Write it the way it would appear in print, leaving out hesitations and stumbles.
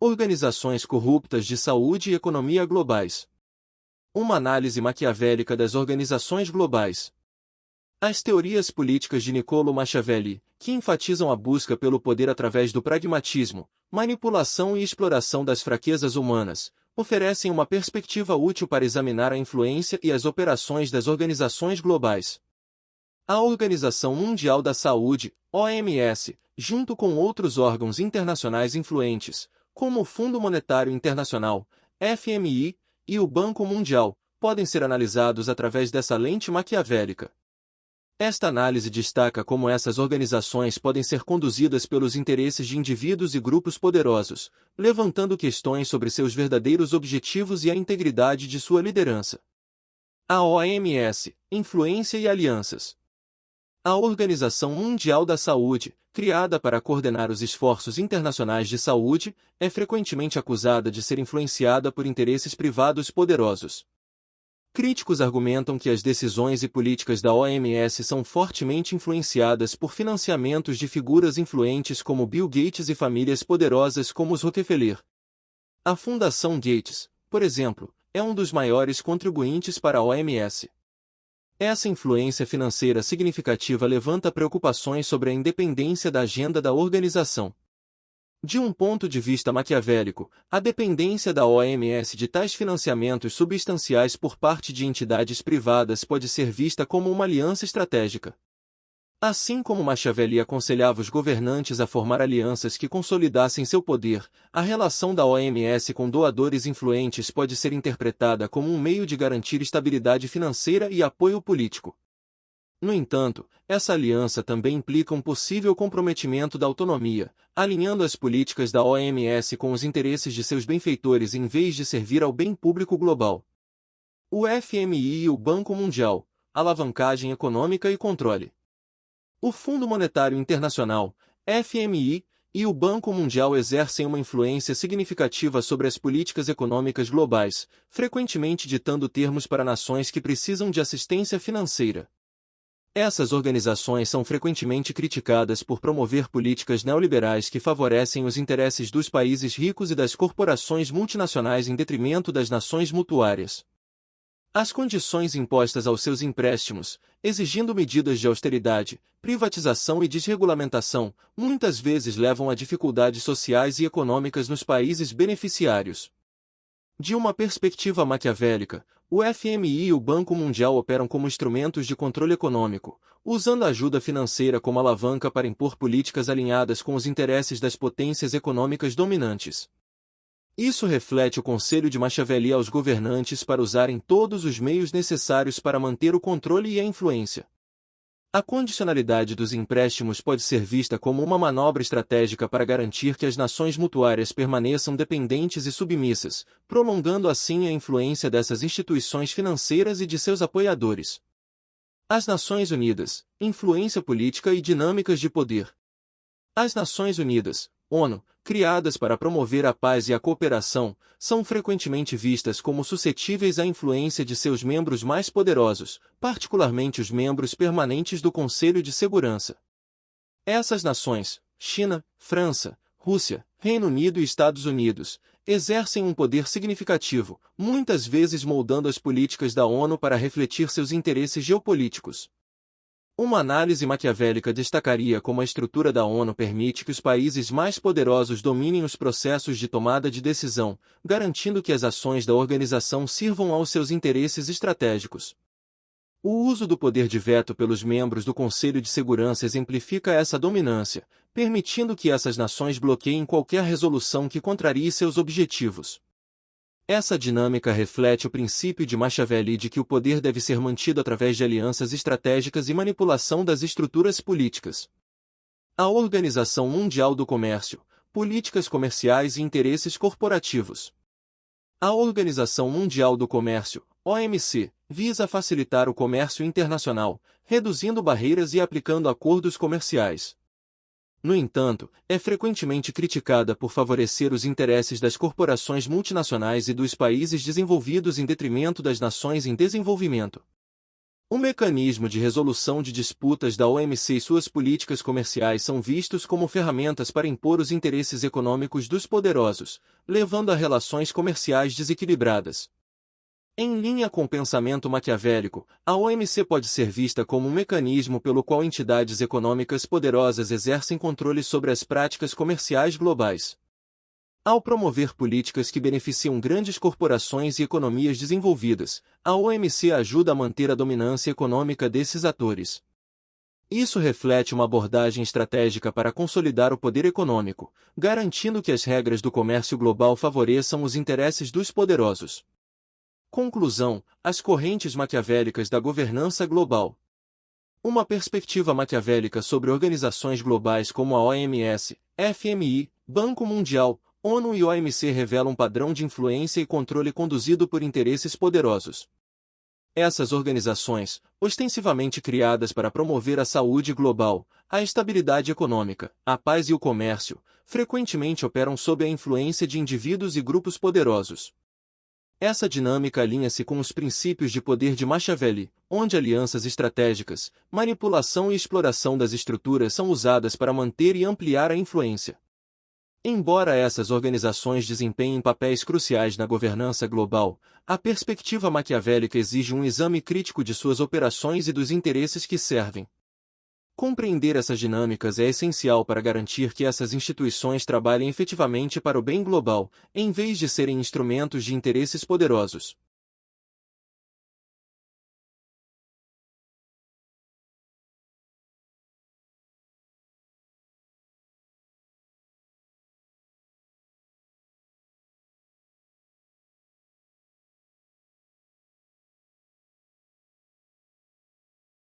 Organizações corruptas de saúde e economia globais. Uma análise maquiavélica das organizações globais. As teorias políticas de Niccolo Machiavelli, que enfatizam a busca pelo poder através do pragmatismo, manipulação e exploração das fraquezas humanas, oferecem uma perspectiva útil para examinar a influência e as operações das organizações globais. A Organização Mundial da Saúde, OMS, junto com outros órgãos internacionais influentes, como o Fundo Monetário Internacional, FMI, e o Banco Mundial, podem ser analisados através dessa lente maquiavélica. Esta análise destaca como essas organizações podem ser conduzidas pelos interesses de indivíduos e grupos poderosos, levantando questões sobre seus verdadeiros objetivos e a integridade de sua liderança. A OMS, influência e alianças. A Organização Mundial da Saúde, criada para coordenar os esforços internacionais de saúde, é frequentemente acusada de ser influenciada por interesses privados poderosos. Críticos argumentam que as decisões e políticas da OMS são fortemente influenciadas por financiamentos de figuras influentes como Bill Gates e famílias poderosas como os Rockefeller. A Fundação Gates, por exemplo, é um dos maiores contribuintes para a OMS. Essa influência financeira significativa levanta preocupações sobre a independência da agenda da organização. De um ponto de vista maquiavélico, a dependência da OMS de tais financiamentos substanciais por parte de entidades privadas pode ser vista como uma aliança estratégica. Assim como Machiavelli aconselhava os governantes a formar alianças que consolidassem seu poder, a relação da OMS com doadores influentes pode ser interpretada como um meio de garantir estabilidade financeira e apoio político. No entanto, essa aliança também implica um possível comprometimento da autonomia, alinhando as políticas da OMS com os interesses de seus benfeitores em vez de servir ao bem público global. O FMI e o Banco Mundial, alavancagem econômica e controle. O Fundo Monetário Internacional, FMI, e o Banco Mundial exercem uma influência significativa sobre as políticas econômicas globais, frequentemente ditando termos para nações que precisam de assistência financeira. Essas organizações são frequentemente criticadas por promover políticas neoliberais que favorecem os interesses dos países ricos e das corporações multinacionais em detrimento das nações mutuárias. As condições impostas aos seus empréstimos, exigindo medidas de austeridade, privatização e desregulamentação, muitas vezes levam a dificuldades sociais e econômicas nos países beneficiários. De uma perspectiva maquiavélica, o FMI e o Banco Mundial operam como instrumentos de controle econômico, usando a ajuda financeira como alavanca para impor políticas alinhadas com os interesses das potências econômicas dominantes. Isso reflete o conselho de Machiavelli aos governantes para usarem todos os meios necessários para manter o controle e a influência. A condicionalidade dos empréstimos pode ser vista como uma manobra estratégica para garantir que as nações mutuárias permaneçam dependentes e submissas, prolongando assim a influência dessas instituições financeiras e de seus apoiadores. As Nações Unidas, influência política e dinâmicas de poder. As Nações Unidas, ONU, criadas para promover a paz e a cooperação, são frequentemente vistas como suscetíveis à influência de seus membros mais poderosos, particularmente os membros permanentes do Conselho de Segurança. Essas nações, China, França, Rússia, Reino Unido e Estados Unidos, exercem um poder significativo, muitas vezes moldando as políticas da ONU para refletir seus interesses geopolíticos. Uma análise maquiavélica destacaria como a estrutura da ONU permite que os países mais poderosos dominem os processos de tomada de decisão, garantindo que as ações da organização sirvam aos seus interesses estratégicos. O uso do poder de veto pelos membros do Conselho de Segurança exemplifica essa dominância, permitindo que essas nações bloqueiem qualquer resolução que contrarie seus objetivos. Essa dinâmica reflete o princípio de Machiavelli de que o poder deve ser mantido através de alianças estratégicas e manipulação das estruturas políticas. A Organização Mundial do Comércio, políticas comerciais e interesses corporativos. A Organização Mundial do Comércio, OMC, visa facilitar o comércio internacional, reduzindo barreiras e aplicando acordos comerciais. No entanto, é frequentemente criticada por favorecer os interesses das corporações multinacionais e dos países desenvolvidos em detrimento das nações em desenvolvimento. O mecanismo de resolução de disputas da OMC e suas políticas comerciais são vistos como ferramentas para impor os interesses econômicos dos poderosos, levando a relações comerciais desequilibradas. Em linha com o pensamento maquiavélico, a OMC pode ser vista como um mecanismo pelo qual entidades econômicas poderosas exercem controle sobre as práticas comerciais globais. Ao promover políticas que beneficiam grandes corporações e economias desenvolvidas, a OMC ajuda a manter a dominância econômica desses atores. Isso reflete uma abordagem estratégica para consolidar o poder econômico, garantindo que as regras do comércio global favoreçam os interesses dos poderosos. Conclusão: as correntes maquiavélicas da governança global. Uma perspectiva maquiavélica sobre organizações globais como a OMS, FMI, Banco Mundial, ONU e OMC revela um padrão de influência e controle conduzido por interesses poderosos. Essas organizações, ostensivamente criadas para promover a saúde global, a estabilidade econômica, a paz e o comércio, frequentemente operam sob a influência de indivíduos e grupos poderosos. Essa dinâmica alinha-se com os princípios de poder de Machiavelli, onde alianças estratégicas, manipulação e exploração das estruturas são usadas para manter e ampliar a influência. Embora essas organizações desempenhem papéis cruciais na governança global, a perspectiva maquiavélica exige um exame crítico de suas operações e dos interesses que servem. Compreender essas dinâmicas é essencial para garantir que essas instituições trabalhem efetivamente para o bem global, em vez de serem instrumentos de interesses poderosos.